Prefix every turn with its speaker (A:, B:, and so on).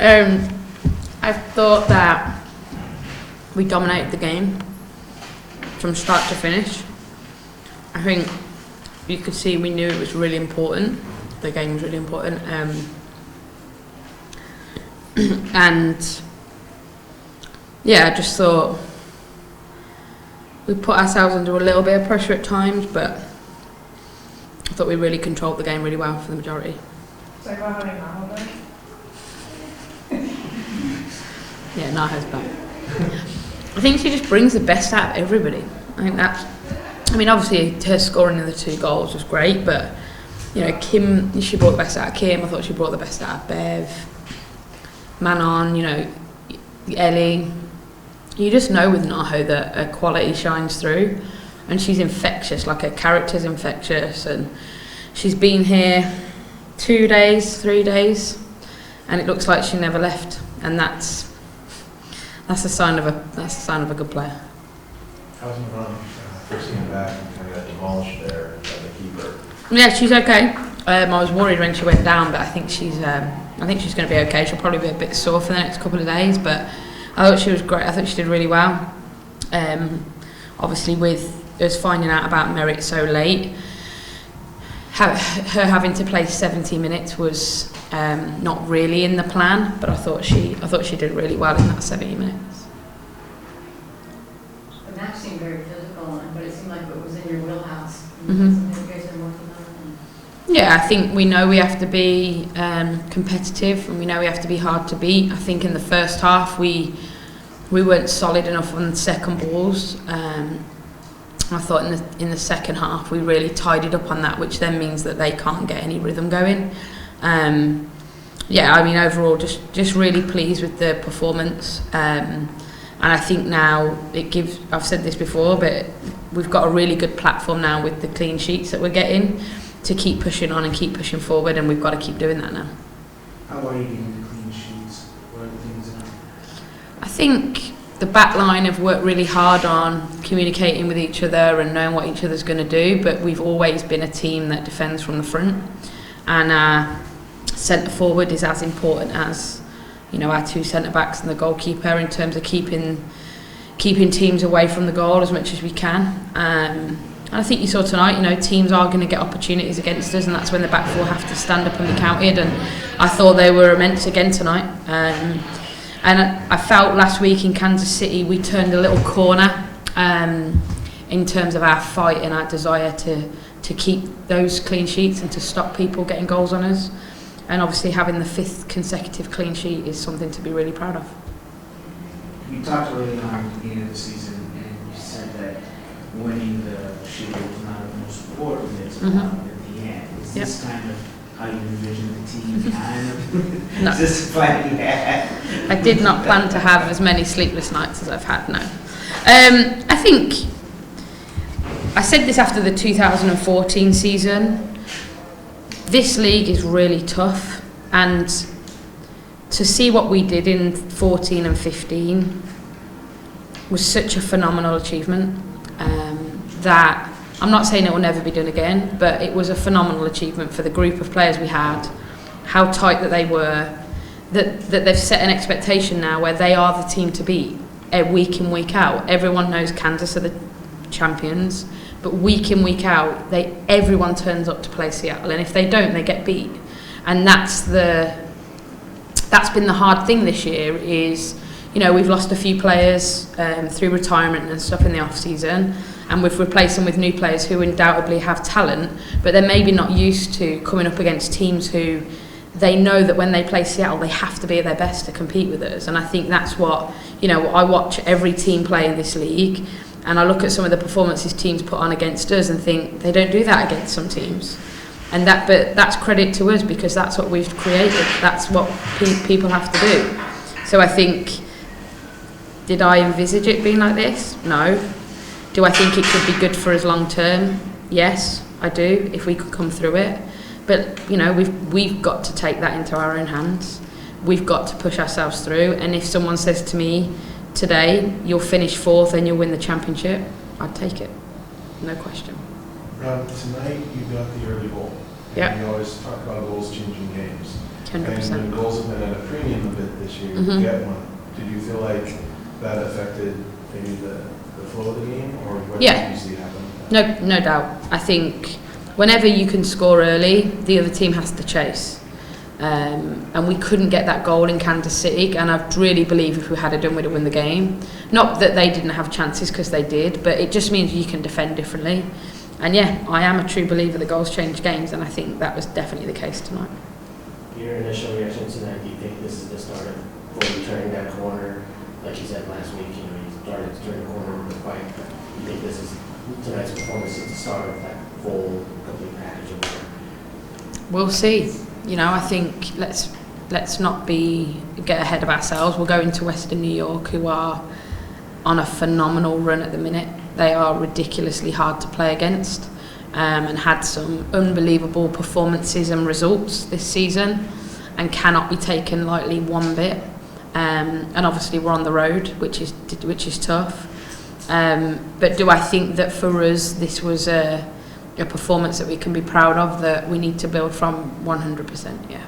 A: I thought that we dominated the game from start to finish. I think you could see we knew it was really important. The game was really important. And yeah, I just thought we put ourselves under a little bit of pressure at times, but I thought we really controlled the game really well for the majority.
B: So how many now then?
A: Yeah, Naha's back. I think she just brings the best out of everybody. I think that's, I mean, obviously her scoring in the 2 goals was great, but you know, Kim, she brought the best out of Kim. I thought she brought the best out of Bev, Manon, you know, Ellie. You just know with Naho that her quality shines through, and she's infectious. Like, her character's infectious, and she's been here 2 days, 3 days, and it looks like she never left, and that's a sign of a good player.
C: How's Manon first came back and kind of got demolished there by the keeper?
A: Yeah, she's okay. I was worried when she went down, but I think she's going to be okay. She'll probably be a bit sore for the next couple of days, but I thought she was great. I thought she did really well. Obviously, with us finding out about Merritt so late, her having to play 70 minutes was not really in the plan. But I thought she did really well in that 70 minutes.
D: The match seemed very physical, but it seemed like it was in your wheelhouse.
A: Mm-hmm.
D: Something you guys are working on.
A: Yeah, I think we know we have to be competitive, and we know we have to be hard to beat. I think in the first half we weren't solid enough on the second balls. I thought in the second half we really tidied up on that, which then means that they can't get any rhythm going. Yeah, I mean, overall just really pleased with the performance. And I think now it gives, I've said this before, but we've got a really good platform now with the clean sheets that we're getting to keep pushing on and keep pushing forward, and we've got to keep doing that now.
E: How are you getting the clean sheets? What are the things that
A: I think the back line have worked really hard on communicating with each other and knowing what each other's going to do, but we've always been a team that defends from the front, and centre forward is as important as, you know, our 2 centre backs and the goalkeeper in terms of keeping teams away from the goal as much as we can. And I think you saw tonight, you know, teams are going to get opportunities against us, and that's when the back four have to stand up and be counted, and I thought they were immense again tonight. And I felt last week in Kansas City we turned a little corner in terms of our fight and our desire to keep those clean sheets and to stop people getting goals on us. And obviously having the 5th consecutive clean sheet is something to be really proud of.
E: you talked early on at the beginning of the season, and you said that winning the Shield was not the most important, it's important at the end. Is this kind of how you envision the team kind of?
A: No.
E: Is this a plan you had?
A: I did not plan to have as many sleepless nights as I've had, no. I think, I said this after the 2014 season, this league is really tough, and to see what we did in 14 and 15 was such a phenomenal achievement that I'm not saying it will never be done again, but it was a phenomenal achievement for the group of players we had, how tight that they were, that they've set an expectation now where they are the team to beat week in, week out. Everyone knows Kansas are the champions, but week in, week out, everyone turns up to play Seattle, and if they don't, they get beat. And that's been the hard thing this year is, you know, we've lost a few players through retirement and stuff in the off season, and we've replaced them with new players who undoubtedly have talent, but they're maybe not used to coming up against teams who they know that when they play Seattle they have to be at their best to compete with us. And I think that's what, you know, I watch every team play in this league, and I look at some of the performances teams put on against us and think they don't do that against some teams. And but that's credit to us, because that's what we've created. That's what people have to do. So I think, did I envisage it being like this? No. Do I think it could be good for us long term? Yes, I do, if we could come through it. But, you know, we've got to take that into our own hands. We've got to push ourselves through. And if someone says to me today, you'll finish 4th and you'll win the championship, I'd take it. No question.
C: Rob, tonight you got the early goal.
A: Yeah.
C: And you always talk about goals changing games. And
A: 100%.
C: the goals have been at a premium a bit this year
A: Mhm.
C: to get one. Did you feel like that affected maybe the flow of the game, or what
A: Yeah.
C: did you see happen with that?
A: No doubt. I think whenever you can score early, the other team has to chase. And we couldn't get that goal in Kansas City, and I really believe if we had done, we'd have won the game. Not that they didn't have chances, because they did, but it just means you can defend differently. And yeah, I am a true believer that goals change games, and I think that was definitely the case tonight.
F: Your initial reaction to that, do you think this is the start of fully turning that corner? Like you said last week, you started to turn the corner with the fight. You think this is tonight's performance is the start of that full, complete package of work?
A: We'll see. I think let's not get ahead of ourselves. We'll go into Western New York, who are on a phenomenal run at the minute. They are ridiculously hard to play against, and had some unbelievable performances and results this season, and cannot be taken lightly one bit. And obviously we're on the road, which is tough. But do I think that for us this was a performance that we can be proud of, that we need to build from? 100%, yeah.